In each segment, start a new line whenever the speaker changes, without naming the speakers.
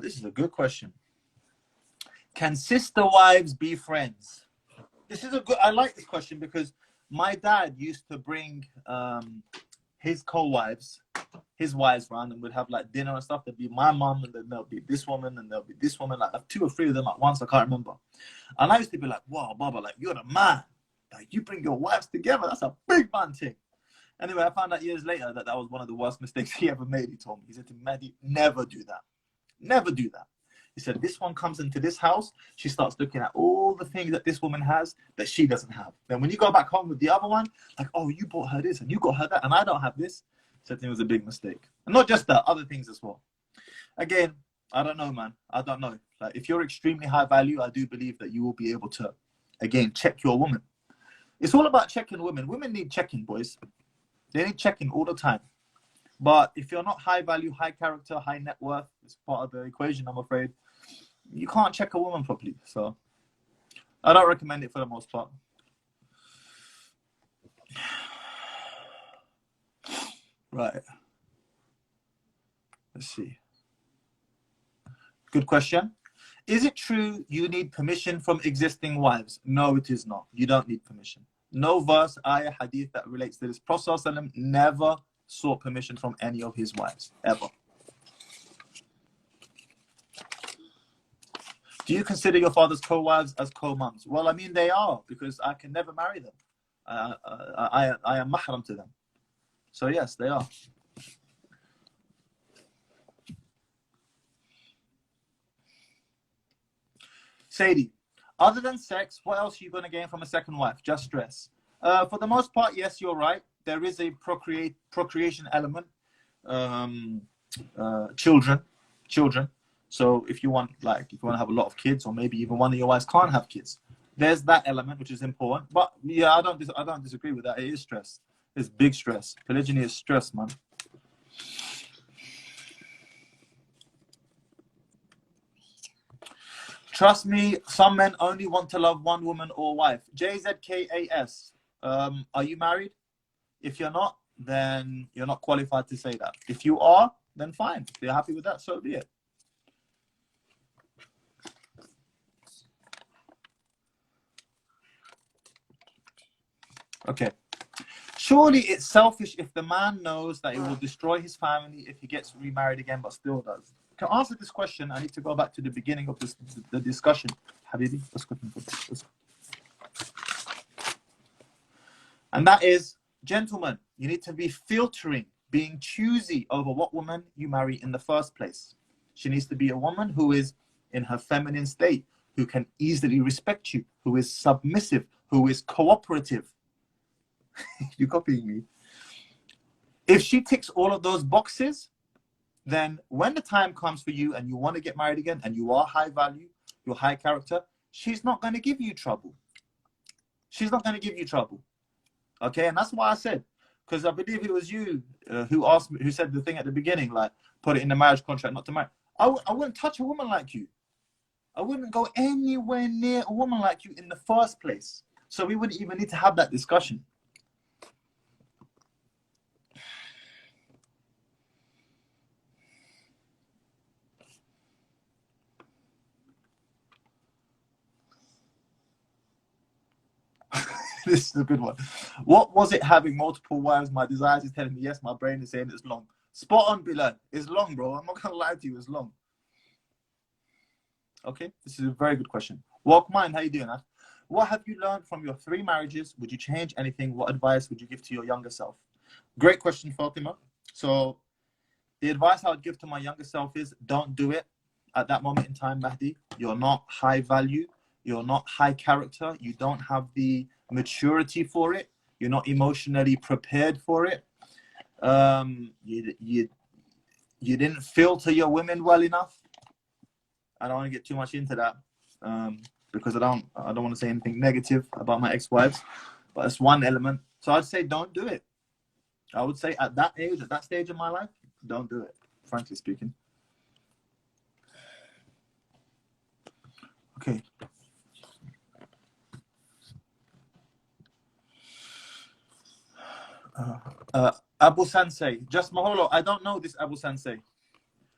This is a good question. Can sister wives be friends? This is a good. I like this question because my dad used to bring his co-wives, his wives round, and we'd have like dinner and stuff. There'd be my mum, and then there'll be this woman, and there'll be this woman, like two or three of them at once. I can't remember. And I used to be like, "Wow, Baba, like you're the man. Like you bring your wives together. That's a big man thing." Anyway, I found out years later that that was one of the worst mistakes he ever made. He told me, he said to me, "Mahdi, never do that. Never do that." He said, "This one comes into this house, she starts looking at all the things that this woman has that she doesn't have. Then when you go back home with the other one, like, oh, you bought her this and you got her that, and I don't have this." He said to me, it was a big mistake. And not just that, other things as well. Again, I don't know, man. I don't know. Like, if you're extremely high value, I do believe that you will be able to, again, check your woman. It's all about checking women. Women need checking, boys. They need checking all the time. But if you're not high value, high character, high net worth, it's part of the equation, I'm afraid, you can't check a woman properly. So I don't recommend it for the most part. Right. Let's see. Good question. Is it true you need permission from existing wives? No, it is not. You don't need permission. No verse, ayah, hadith that relates to this. Prophet ﷺ never sought permission from any of his wives, ever. Do you consider your father's co-wives as co-mums? Well, I mean, they are, because I can never marry them. I am mahram to them. So yes, they are. Sadie, other than sex, what else are you going to gain from a second wife? Just stress. For the most part, yes, you're right. There is a procreation element. Children. So if you want to have a lot of kids, or maybe even one of your wives can't have kids, there's that element which is important. But yeah, I don't disagree with that. It is stress. It's big stress. Polygyny is stress, man. Trust me, some men only want to love one woman or wife. JZKAS. Are you married? If you're not, then you're not qualified to say that. If you are, then fine. If you're happy with that, so be it. Okay. Surely it's selfish if the man knows that it will destroy his family if he gets remarried again, but still does. To answer this question, I need to go back to the beginning of the discussion. Habibi, let's go. And that is, gentlemen, you need to be filtering, being choosy over what woman you marry in the first place. She needs to be a woman who is in her feminine state, who can easily respect you, who is submissive, who is cooperative. You copying me? If she ticks all of those boxes, then when the time comes for you and you want to get married again and you are high value, you're high character, she's not going to give you trouble. She's not going to give you trouble. Okay, and that's why I said, because I believe it was you who asked me, who said the thing at the beginning, like put it in the marriage contract not to marry. I wouldn't touch a woman like you. I wouldn't go anywhere near a woman like you in the first place. So we wouldn't even need to have that discussion. This is a good one. What was it having multiple wives? My desires is telling me yes. My brain is saying it's long. Spot on, Bilal. It's long, bro. I'm not gonna lie to you. It's long. Okay, this is a very good question. Walk mine. How you doing, Ash? What have you learned from your 3 marriages? Would you change anything? What advice would you give to your younger self? Great question, Fatima. So the advice I would give to my younger self is don't do it at that moment in time, Mahdi. You're not high value. You're not high character. You don't have the maturity for it. You're not emotionally prepared for it. You didn't filter your women well enough. I don't want to get too much into that because I don't want to say anything negative about my ex-wives, but it's one element. So I'd say don't do it. I would say at that age, at that stage of my life, don't do it, frankly speaking. Okay. Abu Sensei, just Maholo. I don't know this Abu Sensei.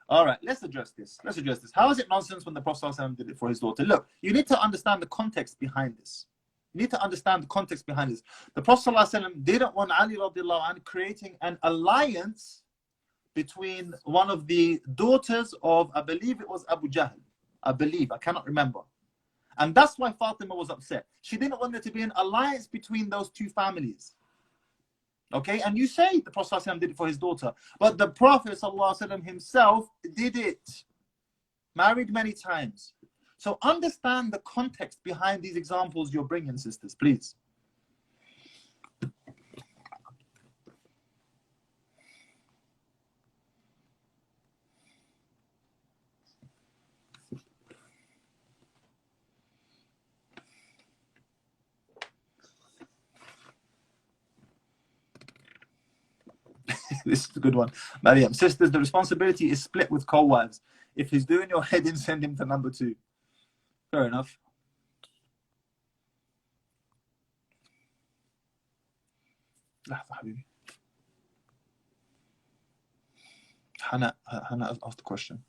All right, let's address this. Let's address this. How is it nonsense when the Prophet ﷺ did it for his daughter? Look, you need to understand the context behind this. You need to understand the context behind this. The Prophet ﷺ didn't want Ali radiallahu anhu creating an alliance between one of the daughters of, I believe it was Abu Jahl. I cannot remember. And that's why Fatima was upset. She didn't want there to be an alliance between those two families. Okay, and you say the Prophet ﷺ did it for his daughter, but the Prophet ﷺ himself did it. Married many times. So understand the context behind these examples you're bringing, sisters, please. This is a good one. Mariam, sisters, the responsibility is split with co-wives. If he's doing your head in, send him to number 2. Fair enough. Hannah asked the question.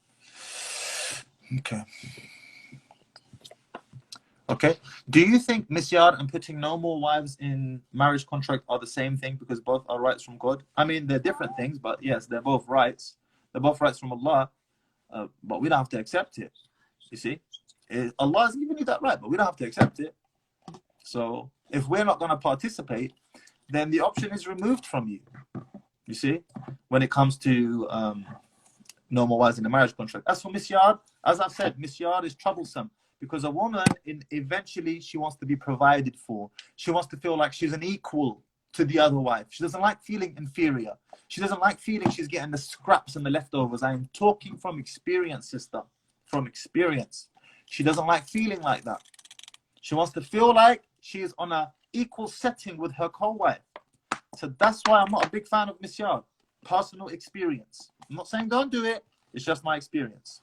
Okay. Do you think misyar and putting no more wives in marriage contract are the same thing because both are rights from God? I mean, they're different things, but yes, they're both rights. They're both rights from Allah, but we don't have to accept it. You see? Allah has given you that right, but we don't have to accept it. So if we're not going to participate, then the option is removed from you. You see? When it comes to no more wives in the marriage contract. As for misyar, as I've said, misyar is troublesome. Because a woman, eventually, she wants to be provided for. She wants to feel like she's an equal to the other wife. She doesn't like feeling inferior. She doesn't like feeling she's getting the scraps and the leftovers. I am talking from experience, sister. From experience. She doesn't like feeling like that. She wants to feel like she is on an equal setting with her co-wife. So that's why I'm not a big fan of misyar. Personal experience. I'm not saying don't do it. It's just my experience.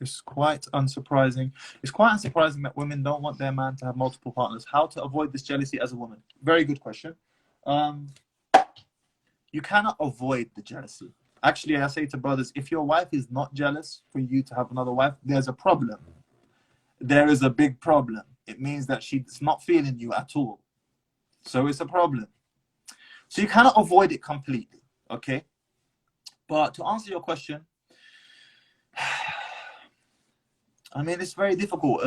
It's quite unsurprising. It's quite unsurprising that women don't want their man to have multiple partners. How to avoid this jealousy as a woman? Very good question. You cannot avoid the jealousy. Actually, I say to brothers, if your wife is not jealous for you to have another wife, there's a problem. There is a big problem. It means that she's not feeling you at all. So it's a problem. So you cannot avoid it completely, okay? But to answer your question, I mean, it's very difficult.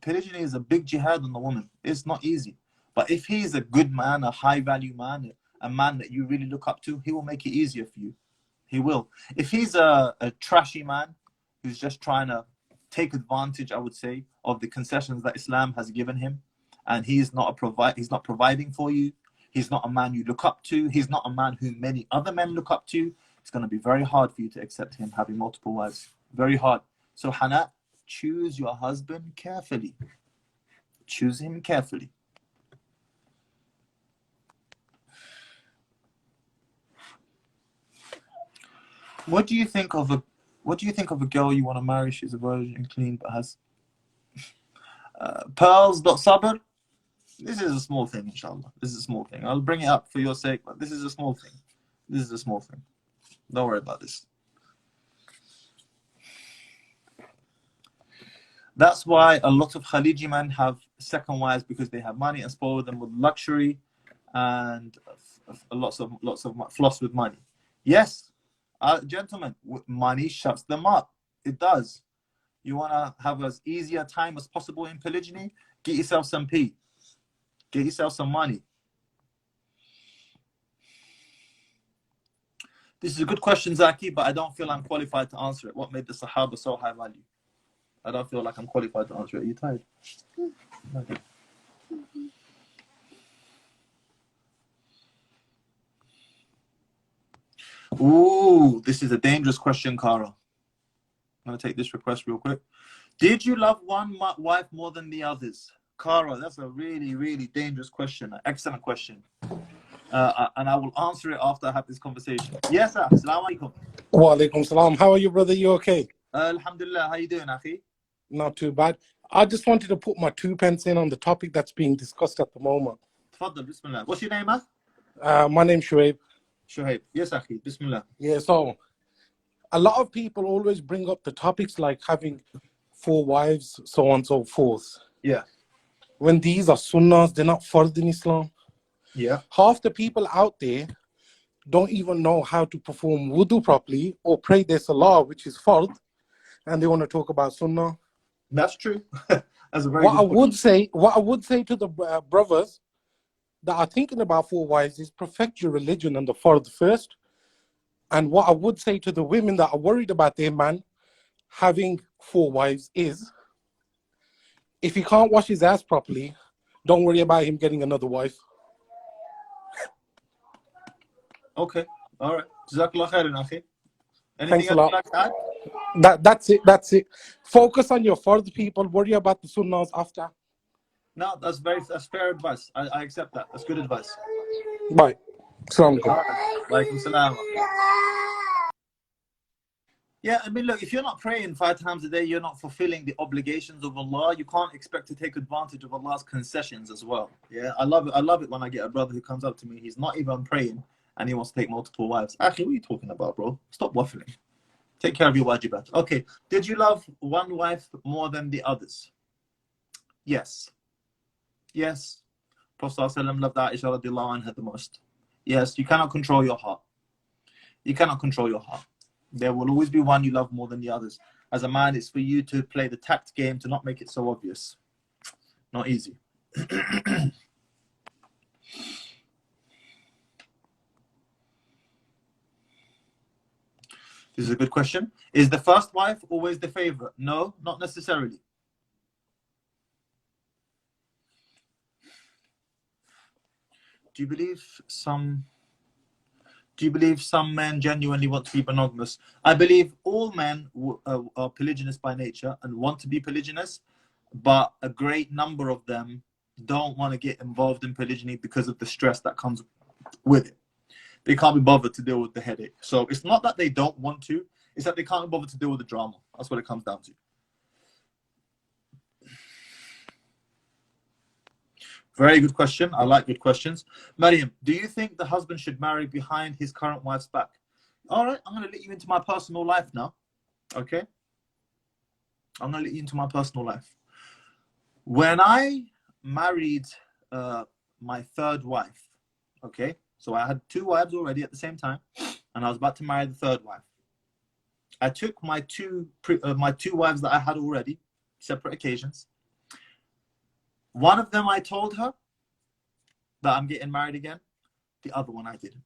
Polygyny is a big jihad on the woman. It's not easy. But if he's a good man, a high-value man, a man that you really look up to, he will make it easier for you. He will. If he's a trashy man who's just trying to take advantage, I would say, of the concessions that Islam has given him, and he's not providing for you, he's not a man you look up to, he's not a man who many other men look up to, it's going to be very hard for you to accept him having multiple wives. Very hard. So Hannah, choose your husband carefully. Choose him carefully. What do you think of a girl you want to marry? She's a virgin and clean, but has pearls.sabr. This is a small thing, inshallah. This is a small thing. I'll bring it up for your sake, but this is a small thing. This is a small thing. Don't worry about this. That's why a lot of Khaliji men have second wives, because they have money and spoil them with luxury and lots of floss with money. Yes, gentlemen, money shuts them up. It does. You want to have as easy a time as possible in polygyny? Get yourself some pee. Get yourself some money. This is a good question, Zaki, but I don't feel I'm qualified to answer it. What made the Sahaba so high value? I don't feel like I'm qualified to answer it. Are you tired? Okay. Ooh, this is a dangerous question, Cara. I'm going to take this request real quick. Did you love one wife more than the others? Cara, that's a really, really dangerous question. An excellent question. And I will answer it after I have this conversation. Yes, sir. Assalamu alaikum.
Wa alaikum salam. How are you, brother? You okay?
Alhamdulillah, how you doing, Akhi?
Not too bad. I just wanted to put my 2 pence in on the topic that's being discussed at the moment.
Tfaddal, bismillah. What's your name, Akh?
My name's Shuaib.
Shuhaib. Yes, Akhi, bismillah.
Yeah, so a lot of people always bring up the topics like having 4 wives, so on and so forth.
Yeah.
When these are sunnahs, they're not fard in Islam.
Yeah.
Half the people out there don't even know how to perform wudu properly or pray their salah, which is fard, and they want to talk about sunnah.
That's true. That's a very good point.
What I would say to the brothers that are thinking about 4 wives is perfect your religion and the fard first. And what I would say to the women that are worried about their man having 4 wives is, if he can't wash his ass properly, don't worry about him getting another wife.
Okay. All right. Jazakallah khairan, Akhi. Anything
Thanks a
else
lot.
you'd like to add?
That's it. Focus on your fard, people. Worry about the sunnahs after.
No, that's fair advice. I accept that. That's good advice.
Bye. Assalamu alaikum.
All right. Walaikum salam. Yeah, I mean, look, if you're not praying 5 times a day, you're not fulfilling the obligations of Allah. You can't expect to take advantage of Allah's concessions as well. Yeah, I love it. I love it when I get a brother who comes up to me. He's not even praying and he wants to take multiple wives. Actually, what are you talking about, bro? Stop waffling. Take care of your wajibat. Okay, did you love one wife more than the others? Yes. Yes. Prophet ﷺ loved Aisha radiallahu anha the most. Yes, you cannot control your heart. You cannot control your heart. There will always be one you love more than the others. As a man, it's for you to play the tact game to not make it so obvious. Not easy. This is a good question. Is the first wife always the favorite? No, not necessarily. Do you believe some men genuinely want to be monogamous? I believe all men are polygynous by nature and want to be polygynous, but a great number of them don't want to get involved in polygyny because of the stress that comes with it. They can't be bothered to deal with the headache. So it's not that they don't want to, it's that they can't be bothered to deal with the drama. That's what it comes down to. Very good question. I like good questions. Mariam, do you think the husband should marry behind his current wife's back? All right, I'm going to let you into my personal life now. Okay? I'm going to let you into my personal life. When I married my third wife, okay? So I had 2 wives already at the same time, and I was about to marry the third wife. I took my two wives that I had already, separate occasions. One of them I told her that I'm getting married again. The other one I didn't.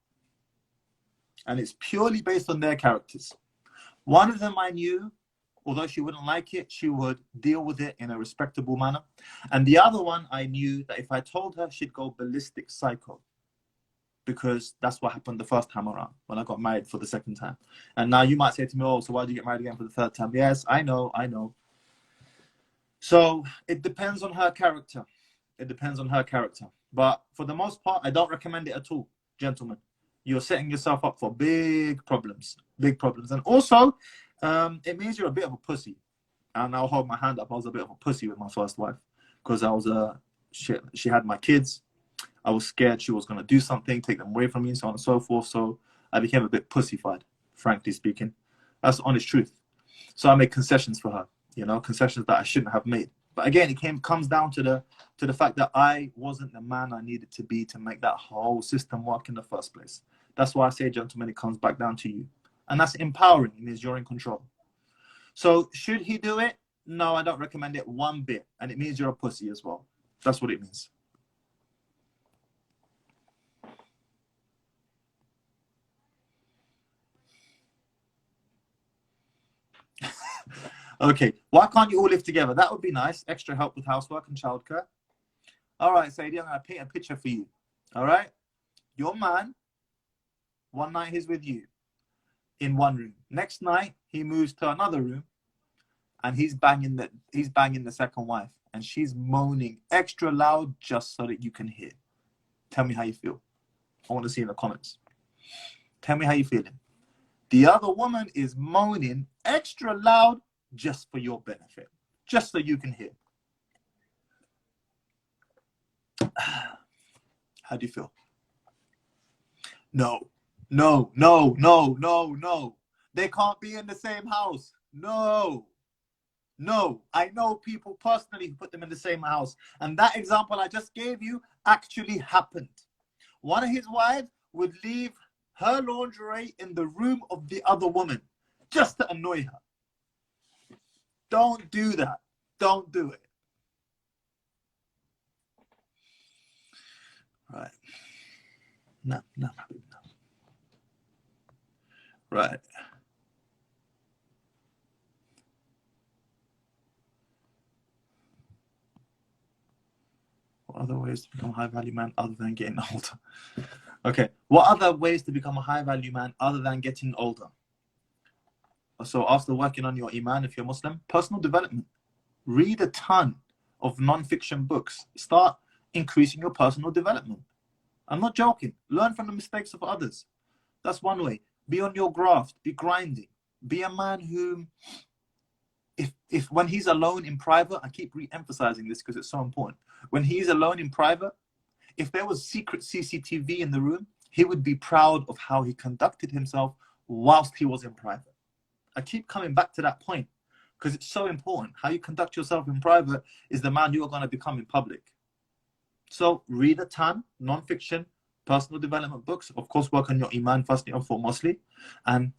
And it's purely based on their characters. One of them I knew, although she wouldn't like it, she would deal with it in a respectable manner. And the other one I knew that if I told her, she'd go ballistic psycho. Because that's what happened the first time around when I got married for the second time. And now you might say to me, oh, so why did you get married again for the third time? Yes, I know. So it depends on her character. It depends on her character. But for the most part, I don't recommend it at all, gentlemen. You're setting yourself up for big problems. Big problems. And also, it means you're a bit of a pussy. And I'll hold my hand up. I was a bit of a pussy with my first wife. Because I was she had my kids. I was scared she was going to do something, take them away from me, and so on and so forth. So I became a bit pussyfied, frankly speaking. That's the honest truth. So I made concessions for her. Concessions that I shouldn't have made. But again, it comes down to the fact that I wasn't the man I needed to be to make that whole system work in the first place. That's why I say, gentlemen, it comes back down to you. And that's empowering. It means you're in control. So should he do it? No, I don't recommend it one bit. And it means you're a pussy as well. That's what it means. Okay, why can't you all live together? That would be nice. Extra help with housework and childcare. All right, Sadie, I'm going to paint a picture for you. All right? Your man, one night he's with you in one room. Next night, he moves to another room and he's banging the second wife. And she's moaning extra loud just so that you can hear. Tell me how you feel. I want to see in the comments. Tell me how you're feeling. The other woman is moaning extra loud just for your benefit, just so you can hear. How do you feel? No, no, no, no, no, no. They can't be in the same house. No, no. I know people personally who put them in the same house. And that example I just gave you actually happened. One of his wives would leave her lingerie in the room of the other woman just to annoy her. Don't do that. Don't do it. Right. No, no, no. Right. What other ways to become a high value man other than getting older? Okay. What other ways to become a high value man other than getting older? So after working on your iman, if you're Muslim, personal development. Read a ton of non-fiction books. Start increasing your personal development. I'm not joking. Learn from the mistakes of others. That's one way. Be on your graft. Be grinding. Be a man who, if when he's alone in private, I keep re-emphasizing this because it's so important. When he's alone in private, if there was secret CCTV in the room, he would be proud of how he conducted himself whilst he was in private. I keep coming back to that point because it's so important. How you conduct yourself in private is the man you are going to become in public. So read a ton, non-fiction, personal development books. Of course, work on your iman first and foremostly, and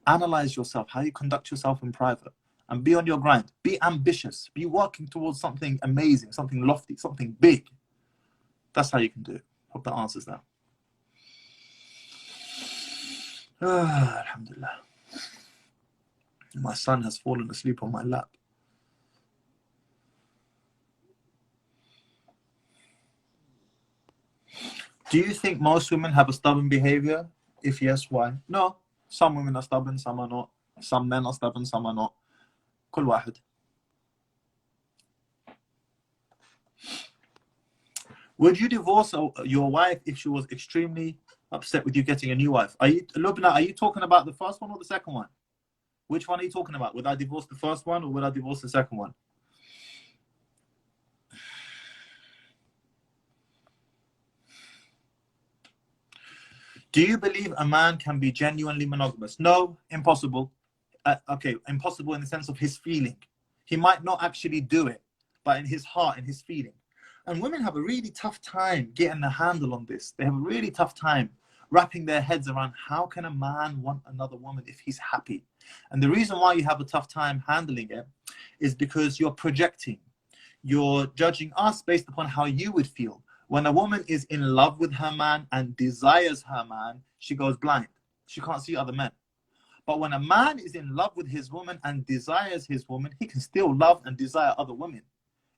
analyze yourself, how you conduct yourself in private, and be on your grind. Be ambitious. Be working towards something amazing, something lofty, something big. That's how you can do it. Hope that answers that. Alhamdulillah. My son has fallen asleep on my lap. Do you think most women have a stubborn behavior? If yes, why? No. Some women are stubborn, some are not. Some men are stubborn, some are not. كل واحد. Would you divorce your wife if she was extremely upset with you getting a new wife? Lubna, are you talking about the first one or the second one? Which one are you talking about? Would I divorce the first one or would I divorce the second one? Do you believe a man can be genuinely monogamous? No, impossible. Okay, impossible in the sense of his feeling. He might not actually do it, but in his heart, in his feeling. And women have a really tough time getting a handle on this. They have a really tough time wrapping their heads around how can a man want another woman if he's happy? And the reason why you have a tough time handling it is because you're projecting. You're judging us based upon how you would feel. When a woman is in love with her man and desires her man, she goes blind. She can't see other men. But when a man is in love with his woman and desires his woman, he can still love and desire other women.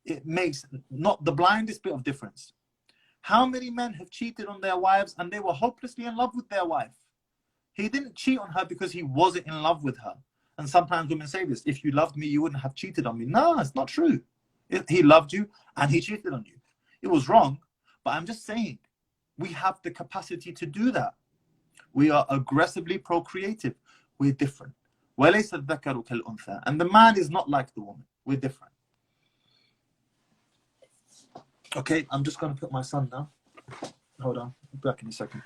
It makes not the blindest bit of difference. How many men have cheated on their wives and they were hopelessly in love with their wife? He didn't cheat on her because he wasn't in love with her. And sometimes women say this, if you loved me, you wouldn't have cheated on me. No, it's not true. He loved you and he cheated on you. It was wrong, but I'm just saying, we have the capacity to do that. We are aggressively procreative. We're different. وَلَيْسَ الذَّكَرُ كَالْأُنْثَى. And the man is not like the woman. We're different. Okay, I'm just going to put my son down. Hold on. I'll be back in a second.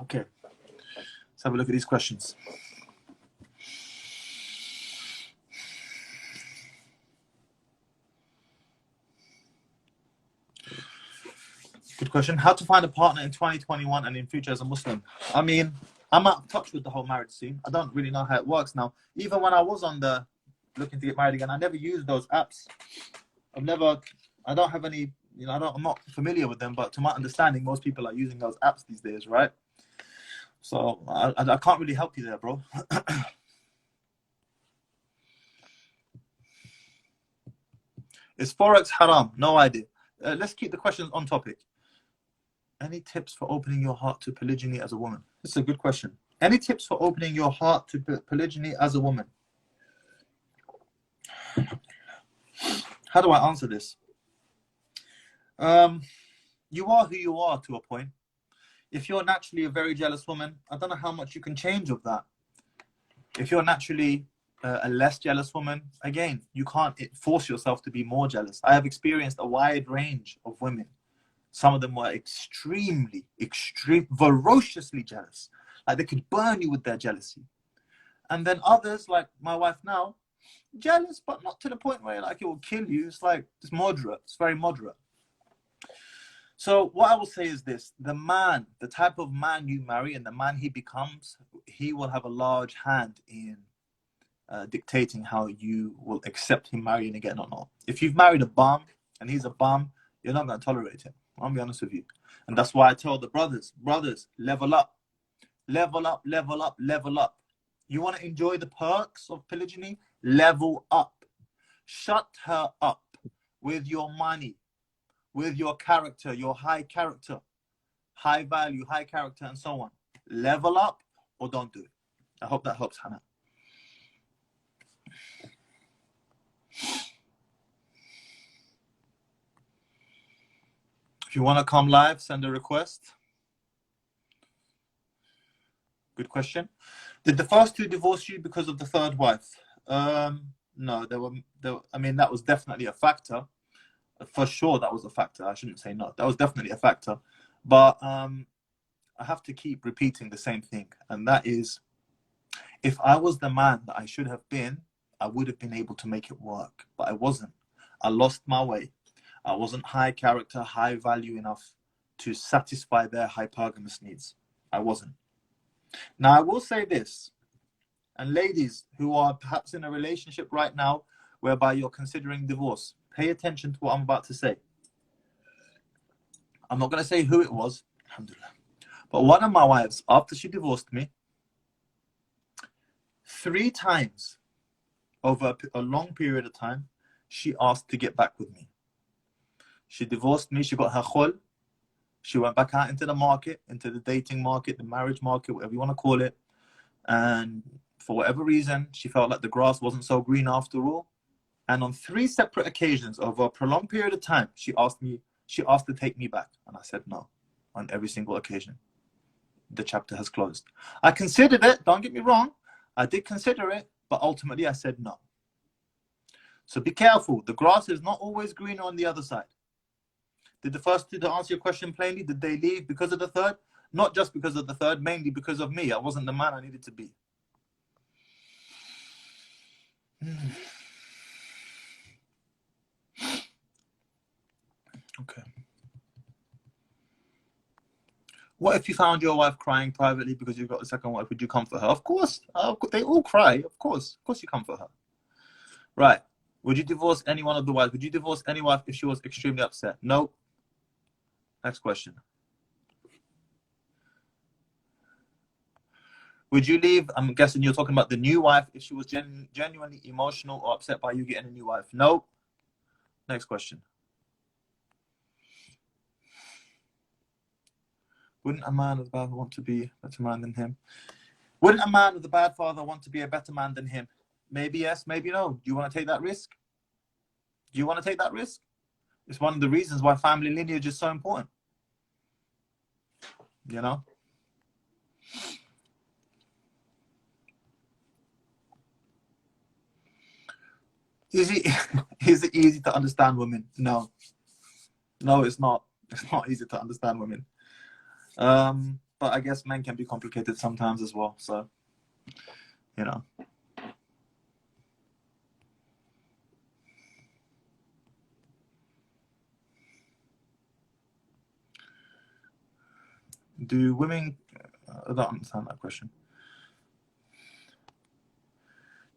Okay. Let's have a look at these questions. Good question. How to find a partner in 2021 and in future as a Muslim? I mean, I'm out of touch with the whole marriage scene. I don't really know how it works now. Even when I was on the looking to get married again, I never used those apps. I don't have any, I'm not familiar with them, but to my understanding, most people are using those apps these days, right? So I can't really help you there, bro. Is Forex haram? No idea. Let's keep the questions on topic. Any tips for opening your heart to polygyny as a woman? This is a good question. Any tips for opening your heart to polygyny as a woman? How do I answer this? You are who you are to a point. If you're naturally a very jealous woman, I don't know how much you can change of that. If you're naturally a less jealous woman, again, you can't force yourself to be more jealous. I have experienced a wide range of women. Some of them were extremely, ferociously jealous. Like they could burn you with their jealousy. And then others, like my wife now, jealous, but not to the point where like it will kill you. It's like, it's moderate. It's very moderate. So what I will say is this: the man, the type of man you marry and the man he becomes, he will have a large hand in dictating how you will accept him marrying again or not. If you've married a bum and he's a bum, you're not going to tolerate him. I'll be honest with you. And that's why I tell the brothers, level up, level up, level up, level up. You want to enjoy the perks of polygyny? Level up. Shut her up with your money, with your character, your high character, high value, high character, and so on. Level up or don't do it. I hope that helps, Hannah. If you want to come live, send a request. Good question. Did the first two divorce you because of the third wife? No, I mean, that was definitely a factor. For sure, that was a factor. I shouldn't say not. That was definitely a factor. But I have to keep repeating the same thing. And that is, if I was the man that I should have been, I would have been able to make it work. But I wasn't. I lost my way. I wasn't high character, high value enough to satisfy their hypergamous needs. I wasn't. Now, I will say this, and ladies who are perhaps in a relationship right now whereby you're considering divorce, pay attention to what I'm about to say. I'm not going to say who it was, alhamdulillah, but one of my wives, after she divorced me, 3 times over a long period of time, she asked to get back with me. She divorced me, she got her khul, she went back out into the market, into the dating market, the marriage market, whatever you want to call it. And for whatever reason, she felt like the grass wasn't so green after all. And on 3 separate occasions over a prolonged period of time, she asked to take me back. And I said no on every single occasion. The chapter has closed. I considered it, don't get me wrong. I did consider it, but ultimately I said no. So be careful. The grass is not always greener on the other side. Did the first two, to answer your question plainly, did they leave because of the third? Not just because of the third, mainly because of me. I wasn't the man I needed to be. Okay. What if you found your wife crying privately because you got a second wife? Would you comfort her? Of course. They all cry. Of course you comfort her. Right. Would you divorce any one of the wives? Would you divorce any wife if she was extremely upset? No. Next question. Would you leave? I'm guessing you're talking about the new wife if she was genuinely emotional or upset by you getting a new wife. No. Next question. Wouldn't a man with a bad father want to be a better man than him? Wouldn't a man with a bad father want to be a better man than him? Maybe yes, maybe no. Do you want to take that risk? Do you want to take that risk? It's one of the reasons why family lineage is so important. You know? Is it easy to understand women? No. No, it's not. It's not easy to understand women. But I guess men can be complicated sometimes as well. So, you know. Do women... I don't understand that question.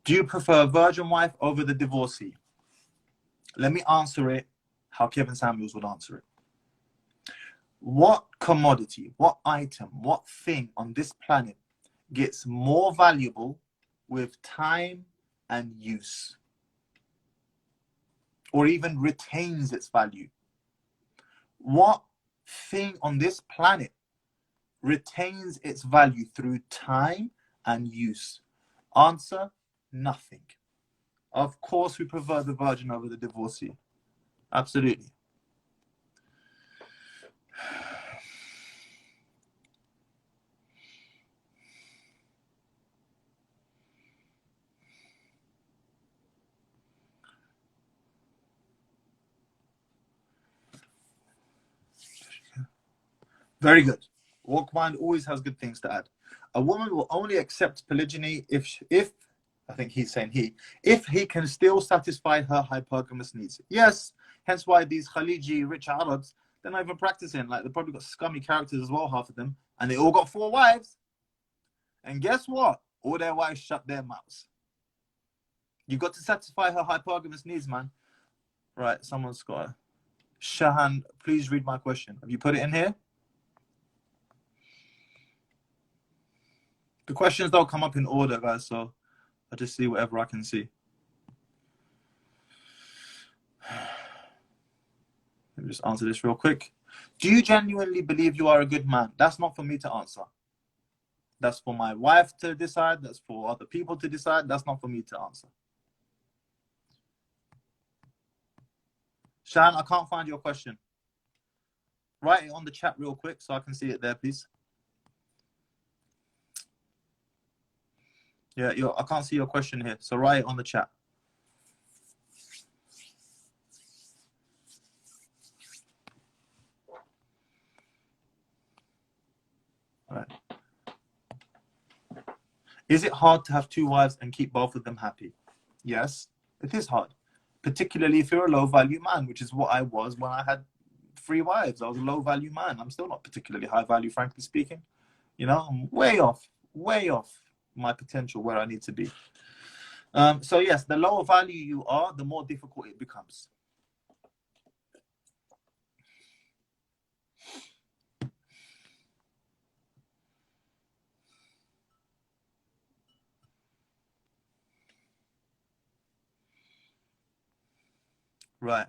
Do you prefer a virgin wife over the divorcee? Let me answer it how Kevin Samuels would answer it. What commodity, what item, what thing on this planet gets more valuable with time and use? Or even retains its value? What thing on this planet retains its value through time and use? Answer, nothing. Of course we prefer the virgin over the divorcee. Absolutely. Very good. Walkmind always has good things to add. A woman will only accept polygyny if I think he's saying if he can still satisfy her hypergamous needs. Yes, hence why these Khaliji rich Arabs, they're not even practicing. Like, they've probably got scummy characters as well, half of them, and they all got 4 wives. And guess what? All their wives shut their mouths. You've got to satisfy her hypergamous needs, man. Right, someone's got a... Shahan, please read my question. Have you put it in here? The questions don't come up in order, guys, so I just see whatever I can see. Let me just answer this real quick. Do you genuinely believe you are a good man? That's not for me to answer. That's for my wife to decide. That's for other people to decide. That's not for me to answer. Shan, I can't find your question. Write it on the chat real quick so I can see it there, please. Yeah, I can't see your question here, so write it on the chat. All right. Is it hard to have 2 wives and keep both of them happy? Yes, it is hard, particularly if you're a low-value man, which is what I was when I had 3 wives. I was a low-value man. I'm still not particularly high-value, frankly speaking. You know, I'm way off my potential where I need to be. So yes, the lower value you are, the more difficult it becomes. Right.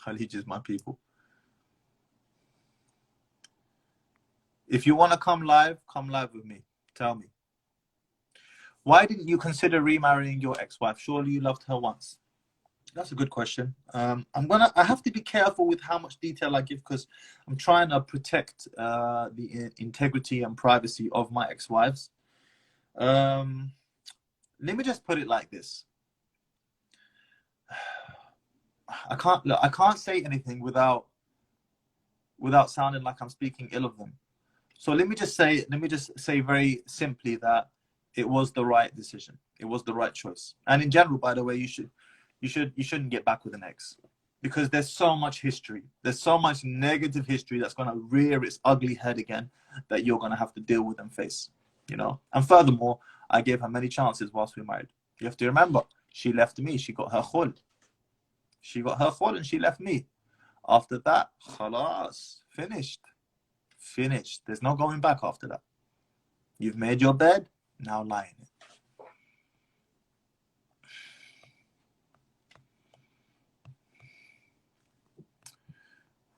Khalij is my people. If you want to come live with me. Tell me. Why didn't you consider remarrying your ex-wife? Surely you loved her once. That's a good question. I have to be careful with how much detail I give, because I'm trying to protect the integrity and privacy of my ex-wives. Let me just put it like this. I can't say anything without sounding like I'm speaking ill of them. So let me just say very simply that it was the right decision. It was the right choice. And in general, by the way, you shouldn't get back with an ex, because there's so much history. There's so much negative history that's going to rear its ugly head again that you're going to have to deal with and face, you know. And furthermore, I gave her many chances whilst we were married. You have to remember, she left me. She got her khul. She got her khul and she left me. After that, khalas, finished. There's no going back after that. You've made your bed, now lie in it.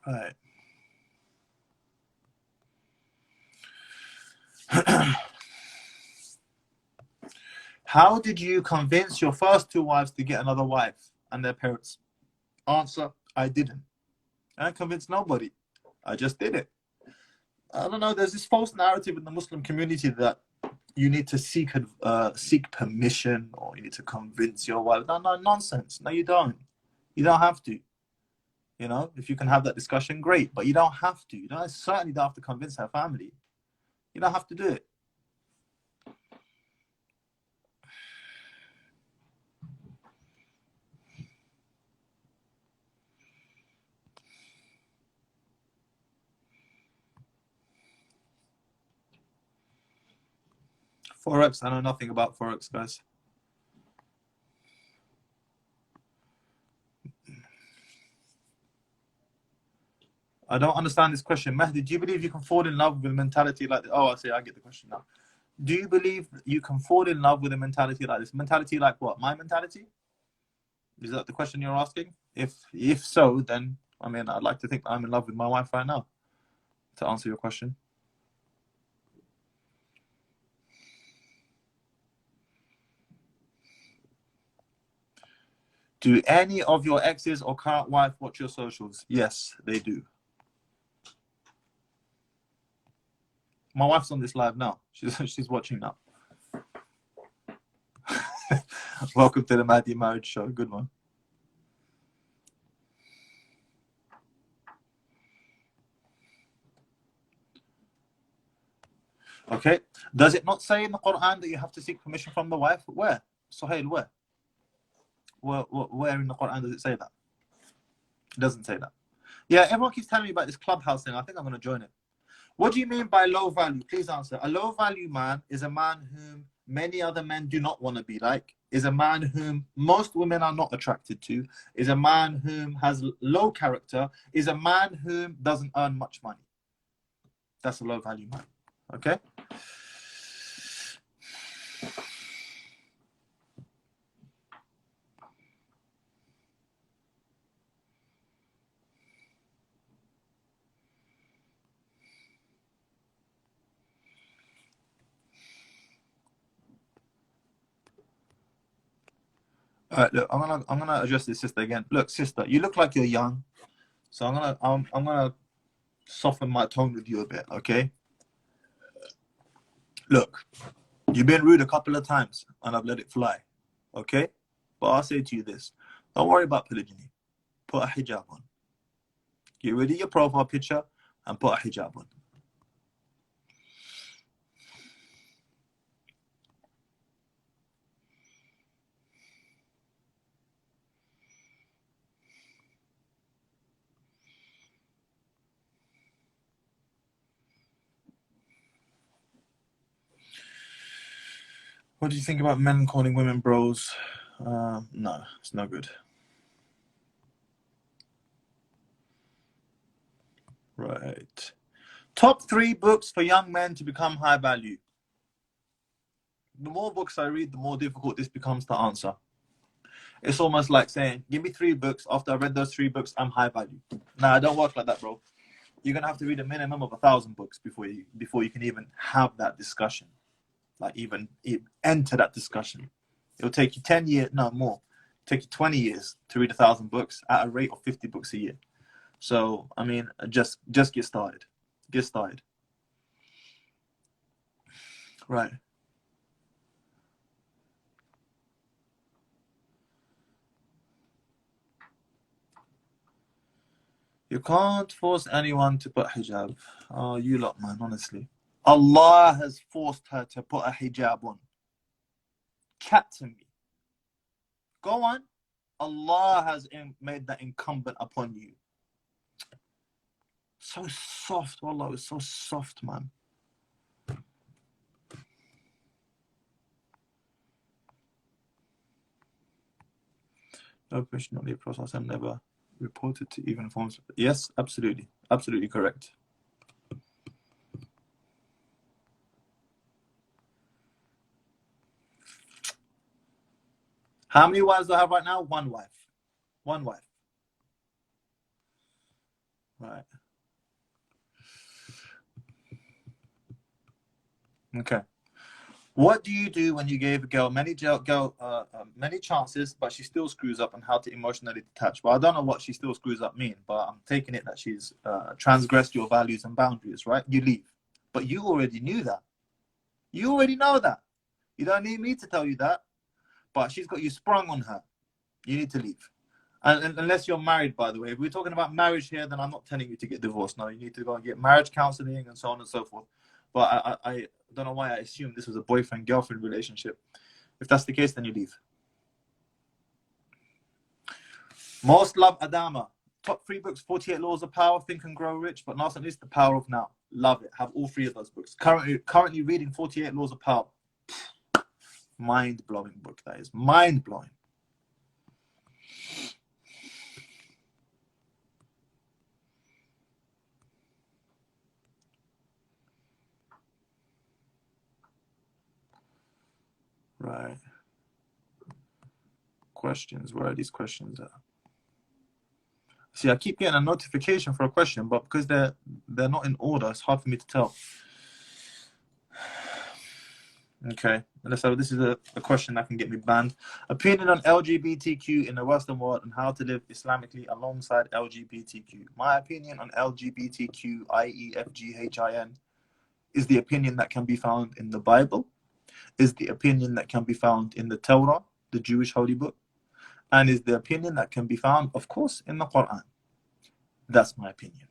Right. How did you convince your first 2 wives to get another wife and their parents? Answer, I didn't. I convinced nobody. I just did it. I don't know, there's this false narrative in the Muslim community that you need to seek permission, or you need to convince your wife. No, nonsense. No, you don't. You don't have to. You know, if you can have that discussion, great. But you don't have to. You certainly don't have to convince her family. You don't have to do it. Forex, I know nothing about Forex, guys. I don't understand this question. Mahdi, do you believe you can fall in love with a mentality like this? Oh, I see, I get the question now. Do you believe you can fall in love with a mentality like this? Mentality like what? My mentality? Is that the question you're asking? If so, then I mean, I'd like to think I'm in love with my wife right now. To answer your question. Do any of your exes or current wife watch your socials? Yes, they do. My wife's on this live now. She's watching now. Welcome to the Mahdi Marriage Show. Good one. Okay. Does it not say in the Quran that you have to seek permission from the wife? Where? Suhail, where? Where in the Quran does it say that? It doesn't say that. Yeah, everyone keeps telling me about this clubhouse thing. I think I'm going to join it. What do you mean by low value? Please answer. A low value man is a man whom many other men do not want to be like, is a man whom most women are not attracted to, is a man whom has low character, is a man whom doesn't earn much money. That's a low value man. Okay? All right, look, I'm gonna address this sister again. Look, sister, you look like you're young, so I'm gonna soften my tone with you a bit, okay? Look, you've been rude a couple of times, and I've let it fly, okay? But I'll say to you this: don't worry about polygyny. Put a hijab on. Get rid of your profile picture and put a hijab on. What do you think about men calling women bros? No, it's no good. Right. Top 3 books for young men to become high value. The more books I read, the more difficult this becomes to answer. It's almost like saying, give me 3 books. After I read those 3 books, I'm high value. Nah, I don't work like that, bro. You're gonna have to read a minimum of 1,000 books before you can even have that discussion. Like even enter that discussion. It'll take you 10 years, no more. It'll take you 20 years to read 1,000 books at a rate of 50 books a year. So I mean, just get started. Get started. Right. You can't force anyone to put hijab. Oh, you lot, man, honestly. Allah has forced her to put a hijab on. Chat to me. Go on. Allah has made that incumbent upon you. So soft, wallah, it's so soft, man. No question on the process. I'm never reported to even forms. Yes, absolutely. Absolutely correct. How many wives do I have right now? One wife. One wife. Right. Okay. What do you do when you gave a girl many chances, but she still screws up, and how to emotionally detach? Well, I don't know what she still screws up mean, but I'm taking it that she's transgressed your values and boundaries, right? You leave. But you already knew that. You already know that. You don't need me to tell you that. But she's got you sprung on her. You need to leave. And unless you're married, by the way. If we're talking about marriage here, then I'm not telling you to get divorced. No, you need to go and get marriage counseling and so on and so forth. But I don't know why I assumed this was a boyfriend-girlfriend relationship. If that's the case, then you leave. Most love Adama. Top 3 books: 48 Laws of Power, Think and Grow Rich, but not least The Power of Now. Love it. Have all 3 of those books. Currently reading 48 Laws of Power. Mind-blowing book, that is. Mind-blowing. Right. questions. Where are these questions at? See, I keep getting a notification for a question, but because they're not in order, it's hard for me to tell. Okay, let's have, this is a question that can get me banned. Opinion on LGBTQ in the Western world and how to live Islamically alongside LGBTQ. My opinion on LGBTQ, IEFGHIN, is the opinion that can be found in the Bible, is the opinion that can be found in the Torah, the Jewish holy book, and is the opinion that can be found, of course, in the Quran. That's my opinion.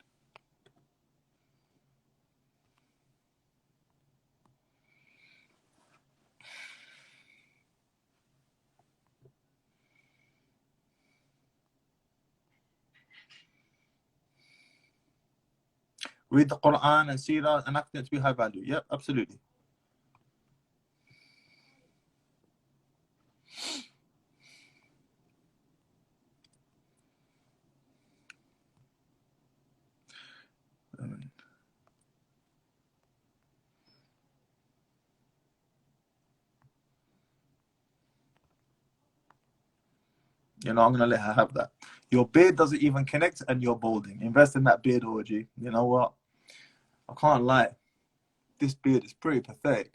Read the Quran and Seerah and act it to be high value. Yep, absolutely. You know, I'm going to let her have that. Your beard doesn't even connect and you're balding. Invest in that beard orgy. You know what? I can't lie. This beard is pretty pathetic.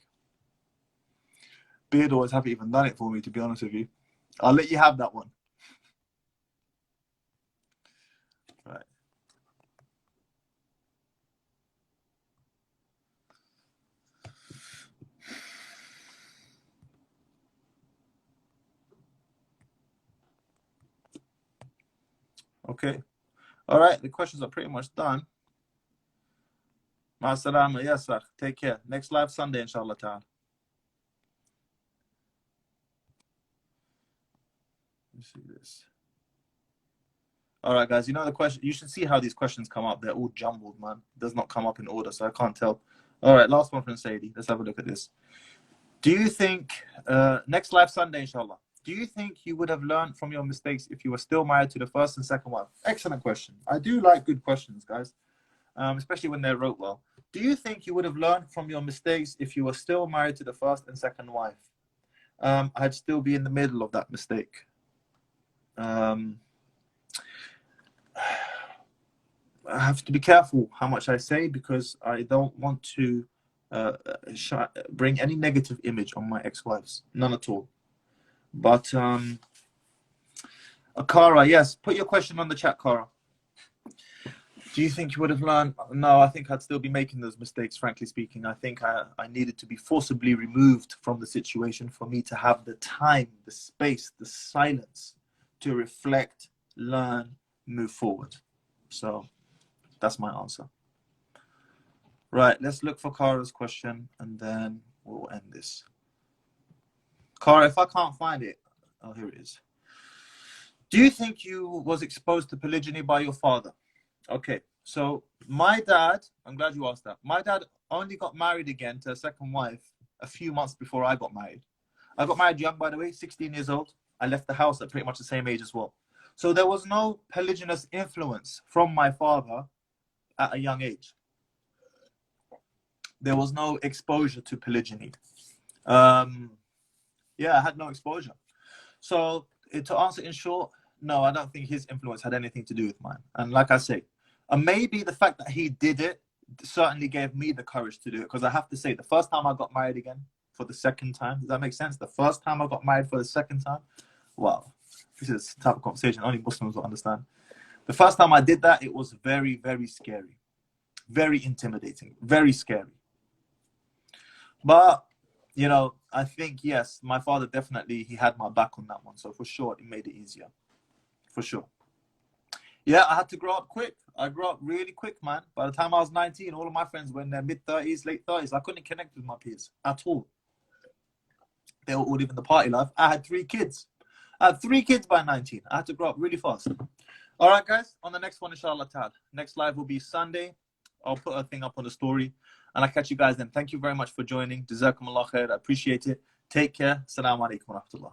Beard always haven't even done it for me, to be honest with you. I'll let you have that one. Right. Okay. All right. The questions are pretty much done. Ma salama. Yes, sir. Take care. Next live Sunday, inshallah ta'ala. Let me see this. All right, guys. You know the question. You should see how these questions come up. They're all jumbled, man. It does not come up in order, so I can't tell. All right. Last one from Sadie. Let's have a look at this. Do you think, next live Sunday, inshallah, do you think you would have learned from your mistakes if you were still married to the first and second wife? Excellent question. I do like good questions, guys, especially when they're wrote well. Do you think you would have learned from your mistakes if you were still married to the first and second wife? I'd still be in the middle of that mistake. I have to be careful how much I say because I don't want to bring any negative image on my ex-wives. None at all. But Akara, yes, put your question on the chat, Kara. Do you think you would have learned? No, I think I'd still be making those mistakes, frankly speaking. I think I needed to be forcibly removed from the situation for me to have the time, the space, the silence to reflect, learn, move forward. So that's my answer. Right, let's look for Kara's question and then we'll end this. Kara, if I can't find it, oh, here it is. Do you think you was exposed to polygyny by your father? Okay, so my dad, I'm glad you asked that. My dad only got married again to a second wife a few months before I got married. I got married young, by the way, 16 years old. I left the house at pretty much the same age as well. So there was no polygynous influence from my father at a young age. There was no exposure to polygyny. Yeah, I had no exposure. So to answer in short, no, I don't think his influence had anything to do with mine. And like I say, maybe the fact that he did it certainly gave me the courage to do it. Because I have to say, the first time I got married again for the second time, does that make sense? The first time I got married for the second time, wow, this is the type of conversation only Muslims will understand. The first time I did that, it was very, very scary. Very intimidating. Very scary. But, you know, I think, yes, my father definitely, he had my back on that one. So for sure, it made it easier. For sure. Yeah, I had to grow up quick. I grew up really quick, man. By the time I was 19, all of my friends were in their mid-30s, late 30s. I couldn't connect with my peers at all. They were all living the party life. I had 3 kids. I had 3 kids by 19. I had to grow up really fast. All right, guys. On the next one, inshallah ta'ala. Next live will be Sunday. I'll put a thing up on the story. And I'll catch you guys then. Thank you very much for joining. Jazakumullah khair. I appreciate it. Take care. Assalamu alaikum wa rahmatullah.